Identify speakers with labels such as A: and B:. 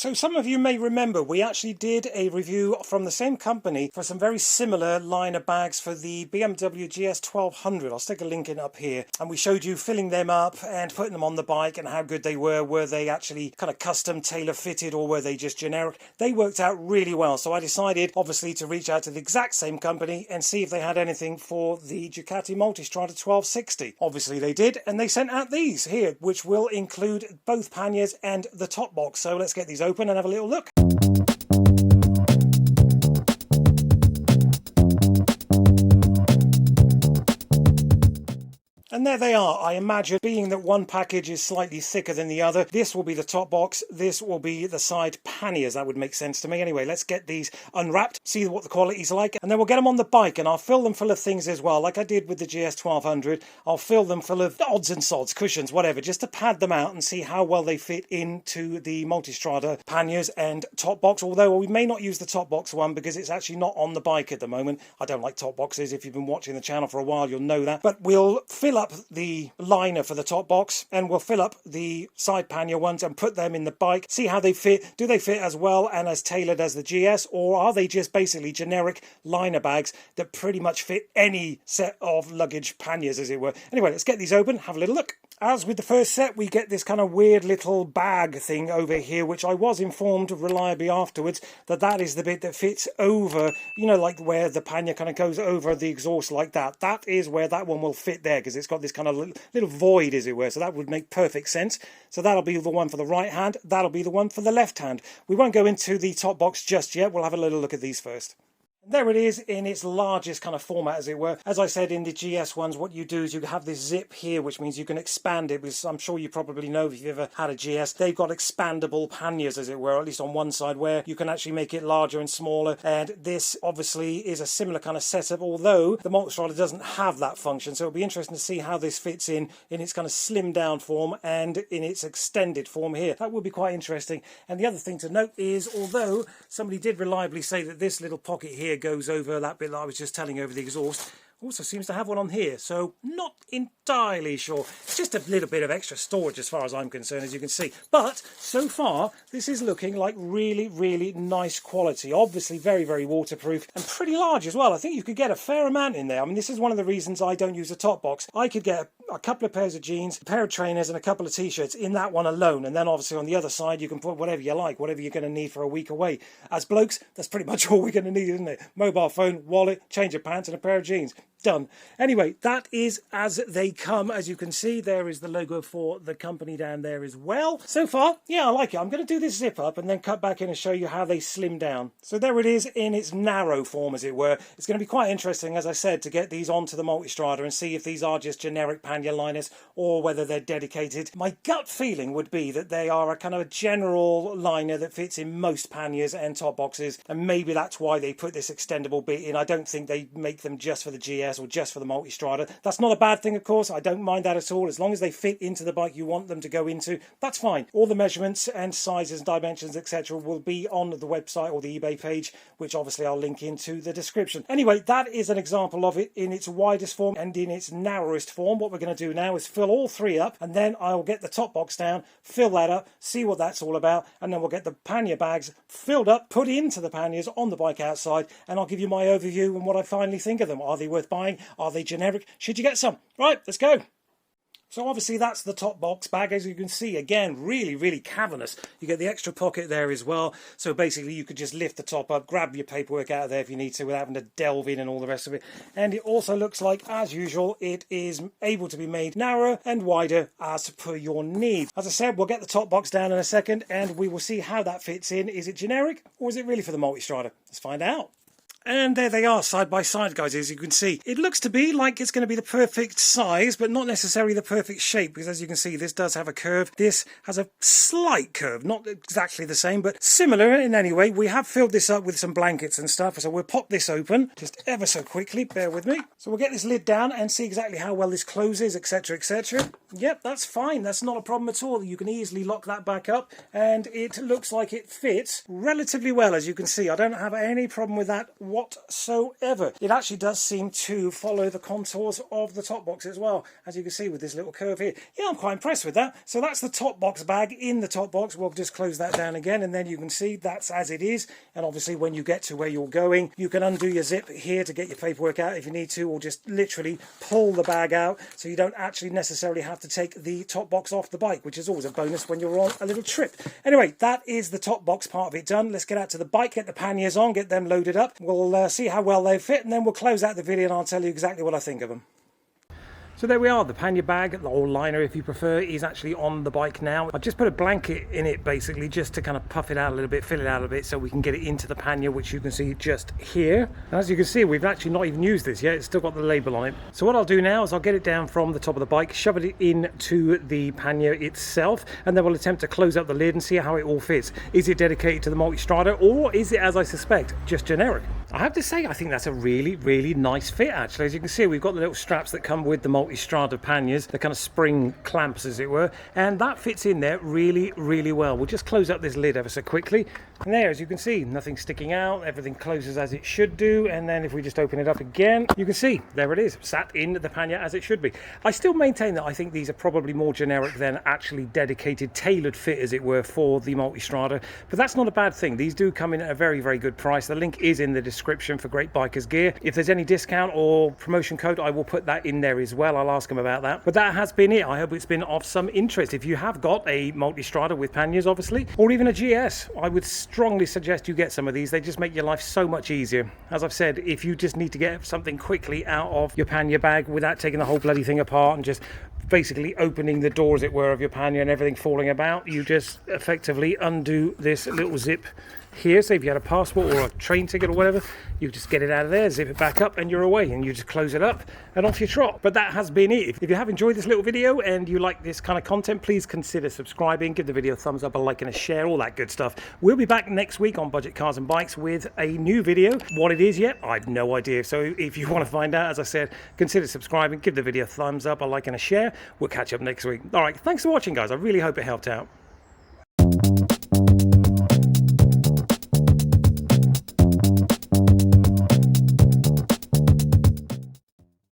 A: So some of you may remember we actually did a review from the same company for some very similar liner bags for the BMW GS 1200. I'll stick a link in up here. And we showed you filling them up and putting them on the bike and how good they were. Were they actually kind of custom tailor fitted or were they just generic? They worked out really well. So I decided obviously to reach out to the exact same company and see if they had anything for the Ducati Multistrada 1260. Obviously they did, and they sent out these here, which will include both panniers and the top box. So let's get these open and have a little look. And there they are. I imagine, being that one package is slightly thicker than the other, this will be the top box, this will be the side panniers. That would make sense to me. Anyway, let's get these unwrapped, see what the quality's like, and then we'll get them on the bike, and I'll fill them full of things as well, like I did with the GS 1200. I'll fill them full of odds and sods, cushions, whatever, just to pad them out and see how well they fit into the Multistrada panniers and top box, although we may not use the top box one because it's actually not on the bike at the moment. I don't like top boxes. If you've been watching the channel for a while, you'll know that. But we'll fill up the liner for the top box and we'll fill up the side pannier ones and put them in the bike, see how they fit. Do they fit as well and as tailored as the GS, or are they just basically generic liner bags that pretty much fit any set of luggage panniers, as it were? Anyway, let's get these open, have a little look. As with the first set, we get this kind of weird little bag thing over here, which I was informed reliably afterwards that that is the bit that fits over, you know, like where the pannier kind of goes over the exhaust like that. That is where that one will fit there, because it's got this kind of little void, as it were. So that would make perfect sense. So that'll be the one for the right hand. That'll be the one for the left hand. We won't go into the top box just yet. We'll have a little look at these first. There it is in its largest kind of format, as it were. As I said in the GS ones, what you do is you have this zip here, which means you can expand it, because I'm sure you probably know if you've ever had a GS, they've got expandable panniers, as it were, at least on one side, where you can actually make it larger and smaller. And this obviously is a similar kind of setup, although the Multistrada doesn't have that function. So it'll be interesting to see how this fits in its kind of slimmed down form and in its extended form here. That would be quite interesting. And the other thing to note is, although somebody did reliably say that this little pocket here goes over that bit that I was just telling over the exhaust, also seems to have one on here, so not entirely sure. It's just a little bit of extra storage as far as I'm concerned, as you can see. But so far this is looking like really nice quality. Obviously very waterproof and pretty large as well. I think you could get a fair amount in there. I mean, this is one of the reasons I don't use a top box. I could get a couple of pairs of jeans, a pair of trainers and a couple of t-shirts in that one alone, and then obviously on the other side you can put whatever you like, whatever you're going to need for a week away. As blokes, that's pretty much all we're going to need, isn't it? Mobile phone, wallet, change of pants and a pair of jeans. Done. Anyway, that is as they come. As you can see, there is the logo for the company down there as well. So far, yeah, I like it. I'm going to do this zip up and then cut back in and show you how they slim down. So there it is in its narrow form, as it were. It's going to be quite interesting, as I said, to get these onto the Multistrada and see if these are just generic pannier liners or whether they're dedicated. My gut feeling would be that they are a kind of a general liner that fits in most panniers and top boxes, and maybe that's why they put this extendable bit in. I don't think they make them just for the GS or just for the Multistrada. That's not a bad thing, of course. I don't mind that at all. As long as they fit into the bike you want them to go into, that's fine. All the measurements and sizes, dimensions, etc. will be on the website or the eBay page, which obviously I'll link into the description. Anyway, that is an example of it in its widest form and in its narrowest form. What we're going to do now is fill all three up, and then I'll get the top box down, fill that up, see what that's all about, and then we'll get the pannier bags filled up, put into the panniers on the bike outside, and I'll give you my overview and what I finally think of them. Are they worth buying? Are they generic? Should you get some? Right, let's go. So obviously that's the top box bag. As you can see, again, really cavernous. You get the extra pocket there as well. So basically you could just lift the top up, grab your paperwork out of there if you need to without having to delve in and all the rest of it. And it also looks like, as usual, it is able to be made narrower and wider as per your needs. As I said, we'll get the top box down in a second and we will see how that fits in. Is it generic or is it really for the Multistrada? Let's find out. And there they are, side by side, guys, as you can see. It looks to be like it's going to be the perfect size, but not necessarily the perfect shape, because as you can see, this does have a curve. This has a slight curve, not exactly the same, but similar in any way. We have filled this up with some blankets and stuff, so we'll pop this open just ever so quickly. Bear with me. So we'll get this lid down and see exactly how well this closes, etc., etc. Yep, that's fine. That's not a problem at all. You can easily lock that back up, and it looks like it fits relatively well, as you can see. I don't have any problem with that whatsoever. It actually does seem to follow the contours of the top box as well, as you can see with this little curve here. Yeah, I'm quite impressed with that. So that's the top box bag in the top box. We'll just close that down again, and then you can see that's as it is. And obviously when you get to where you're going, you can undo your zip here to get your paperwork out if you need to, or just literally pull the bag out, so you don't actually necessarily have to take the top box off the bike, which is always a bonus when you're on a little trip. Anyway, that is the top box part of it done. Let's get out to the bike, get the panniers on, get them loaded up. We'll see how well they fit, and then we'll close out the video and I'll tell you exactly what I think of them. So there we are, the pannier bag, or liner if you prefer, is actually on the bike now. I've just put a blanket in it basically just to kind of puff it out a little bit, fill it out a bit so we can get it into the pannier, which you can see just here. And as you can see, we've actually not even used this yet, it's still got the label on it. So what I'll do now is I'll get it down from the top of the bike, shove it into the pannier itself, and then we'll attempt to close up the lid and see how it all fits. Is it dedicated to the Multistrada, or is it, as I suspect, just generic? I have to say, I think that's a really, really nice fit actually. As you can see, we've got the little straps that come with the Multistrada panniers, the kind of spring clamps as it were, and that fits in there really, really well. We'll just close up this lid ever so quickly, and there, as you can see, nothing sticking out, everything closes as it should do. And then if we just open it up again, you can see there it is, sat in the pannier as it should be. I still maintain that I think these are probably more generic than actually dedicated, tailored fit as it were for the Multistrada, but that's not a bad thing. These do come in at a very, very good price. The link is in the description for Great Bikers Gear. If there's any discount or promotion code, I will put that in there as well. I'll ask them about that. But that has been it. I hope it's been of some interest. If you have got a Multistrada with panniers obviously, or even a GS, I would strongly suggest you get some of these. They just make your life so much easier. As I've said, if you just need to get something quickly out of your pannier bag without taking the whole bloody thing apart and just basically opening the door as it were of your pannier and everything falling about, you just effectively undo this little zip here. So if you had a passport or a train ticket or whatever, you just get it out of there, zip it back up, and you're away, and you just close it up and off you trot. But that has been it. If you have enjoyed this little video and you like this kind of content, please consider subscribing, give the video a thumbs up, a like and a share, all that good stuff. We'll be back next week on Budget Cars and Bikes with a new video. What it is yet, I have no idea. So if you want to find out, as I said, consider subscribing, give the video a thumbs up, a like and a share. We'll catch up next week. All right, thanks for watching guys. I really hope it helped out.